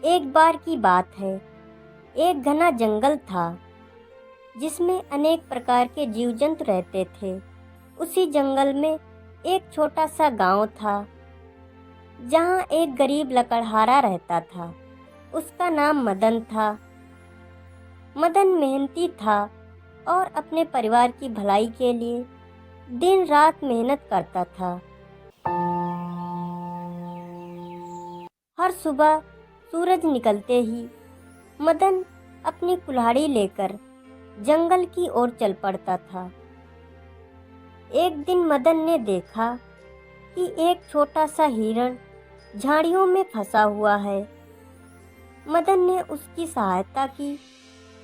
एक बार की बात है। एक घना जंगल था जिसमें अनेक प्रकार के जीव जंतु रहते थे। उसी जंगल में एक छोटा सा गांव था जहां एक गरीब लकड़हारा रहता था। उसका नाम मदन था। मदन मेहनती था और अपने परिवार की भलाई के लिए दिन रात मेहनत करता था। हर सुबह सूरज निकलते ही मदन अपनी कुल्हाड़ी लेकर जंगल की ओर चल पड़ता था। एक दिन मदन ने देखा कि एक छोटा सा हिरण झाड़ियों में फंसा हुआ है। मदन ने उसकी सहायता की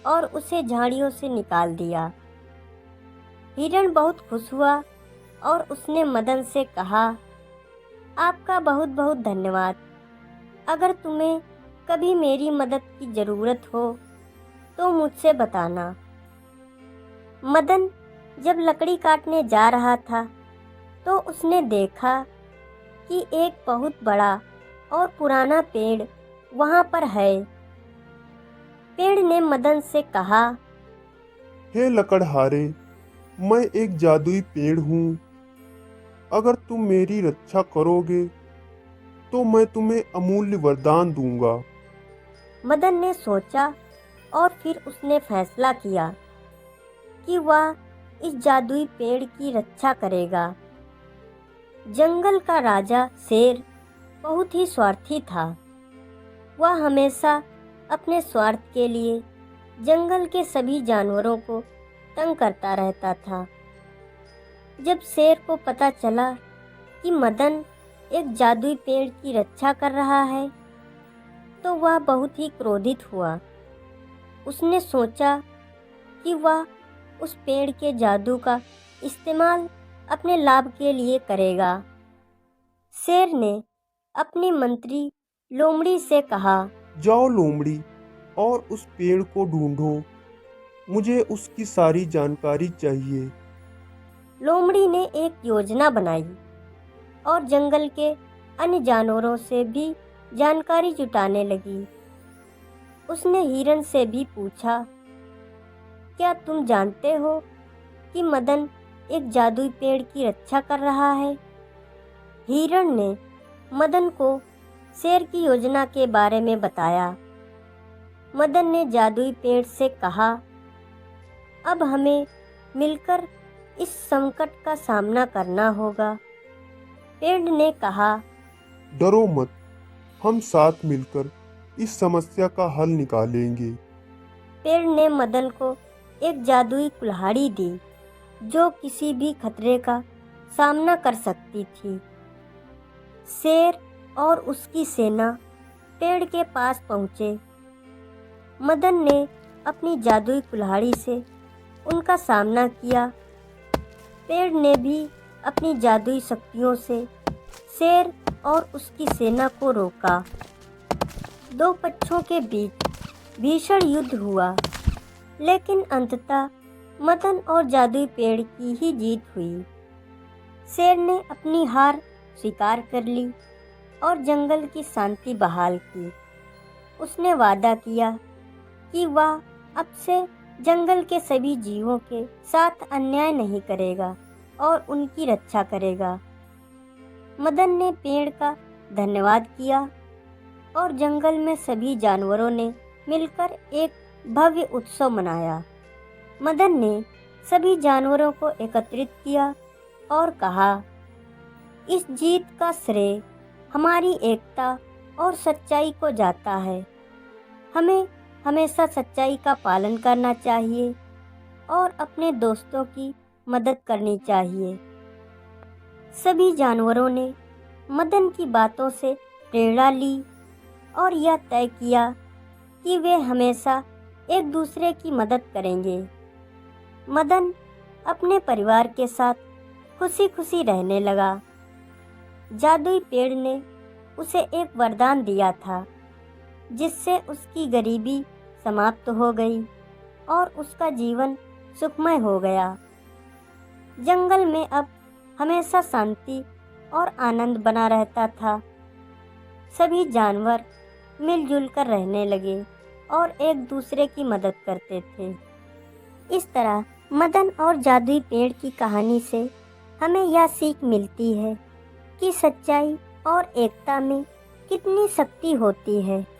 और उसे झाड़ियों से निकाल दिया। हिरण बहुत खुश हुआ और उसने मदन से कहा, आपका बहुत बहुत धन्यवाद। अगर तुम्हें कभी मेरी मदद की ज़रूरत हो तो मुझसे बताना। मदन जब लकड़ी काटने जा रहा था तो उसने देखा कि एक बहुत बड़ा और पुराना पेड़ वहाँ पर है। पेड़ ने मदन से कहा, हे लकड़हारे, मैं एक जादुई पेड़ हूँ। अगर तुम मेरी रक्षा करोगे तो मैं तुम्हें अमूल्य वरदान दूंगा। मदन ने सोचा और फिर उसने फैसला किया कि वह इस जादुई पेड़ की रक्षा करेगा। जंगल का राजा शेर बहुत ही स्वार्थी था। वह हमेशा अपने स्वार्थ के लिए जंगल के सभी जानवरों को तंग करता रहता था। जब शेर को पता चला कि मदन एक जादुई पेड़ की रक्षा कर रहा है तो वह बहुत ही क्रोधित हुआ। उसने सोचा कि वह उस पेड़ के जादू का इस्तेमाल अपने लाभ के लिए करेगा। शेर ने अपनी मंत्री लोमड़ी से कहा, जाओ लोमड़ी, और उस पेड़ को ढूंढो। मुझे उसकी सारी जानकारी चाहिए। लोमड़ी ने एक योजना बनाई और जंगल के अन्य जानवरों से भी जानकारी जुटाने लगी। उसने हिरण से भी पूछा, क्या तुम जानते हो कि मदन एक जादुई पेड़ की रक्षा कर रहा है? हिरण ने मदन को शेर की योजना के बारे में बताया। मदन ने जादुई पेड़ से कहा, अब हमें मिलकर इस संकट का सामना करना होगा। पेड़ ने कहा, डरो मत, हम साथ मिलकर इस समस्या का हल निकालेंगे। पेड़ ने मदन को एक जादुई कुल्हाड़ी दी जो किसी भी खतरे का सामना कर सकती थी। शेर और उसकी सेना पेड़ के पास पहुँचे। मदन ने अपनी जादुई कुल्हाड़ी से उनका सामना किया। पेड़ ने भी अपनी जादुई शक्तियों से शेर और उसकी सेना को रोका। दो पक्षों के बीच भीषण युद्ध हुआ, लेकिन अंततः मदन और जादुई पेड़ की ही जीत हुई। शेर ने अपनी हार स्वीकार कर ली और जंगल की शांति बहाल की। उसने वादा किया कि वह अब से जंगल के सभी जीवों के साथ अन्याय नहीं करेगा और उनकी रक्षा करेगा। मदन ने पेड़ का धन्यवाद किया और जंगल में सभी जानवरों ने मिलकर एक भव्य उत्सव मनाया। मदन ने सभी जानवरों को एकत्रित किया और कहा, इस जीत का श्रेय हमारी एकता और सच्चाई को जाता है। हमें हमेशा सच्चाई का पालन करना चाहिए और अपने दोस्तों की मदद करनी चाहिए। सभी जानवरों ने मदन की बातों से प्रेरणा ली और यह तय किया कि वे हमेशा एक दूसरे की मदद करेंगे। मदन अपने परिवार के साथ खुशी खुशी रहने लगा। जादुई पेड़ ने उसे एक वरदान दिया था जिससे उसकी गरीबी समाप्त हो गई और उसका जीवन सुखमय हो गया। जंगल में अब हमेशा शांति और आनंद बना रहता था। सभी जानवर मिलजुल कर रहने लगे और एक दूसरे की मदद करते थे। इस तरह मदन और जादुई पेड़ की कहानी से हमें यह सीख मिलती है कि सच्चाई और एकता में कितनी शक्ति होती है।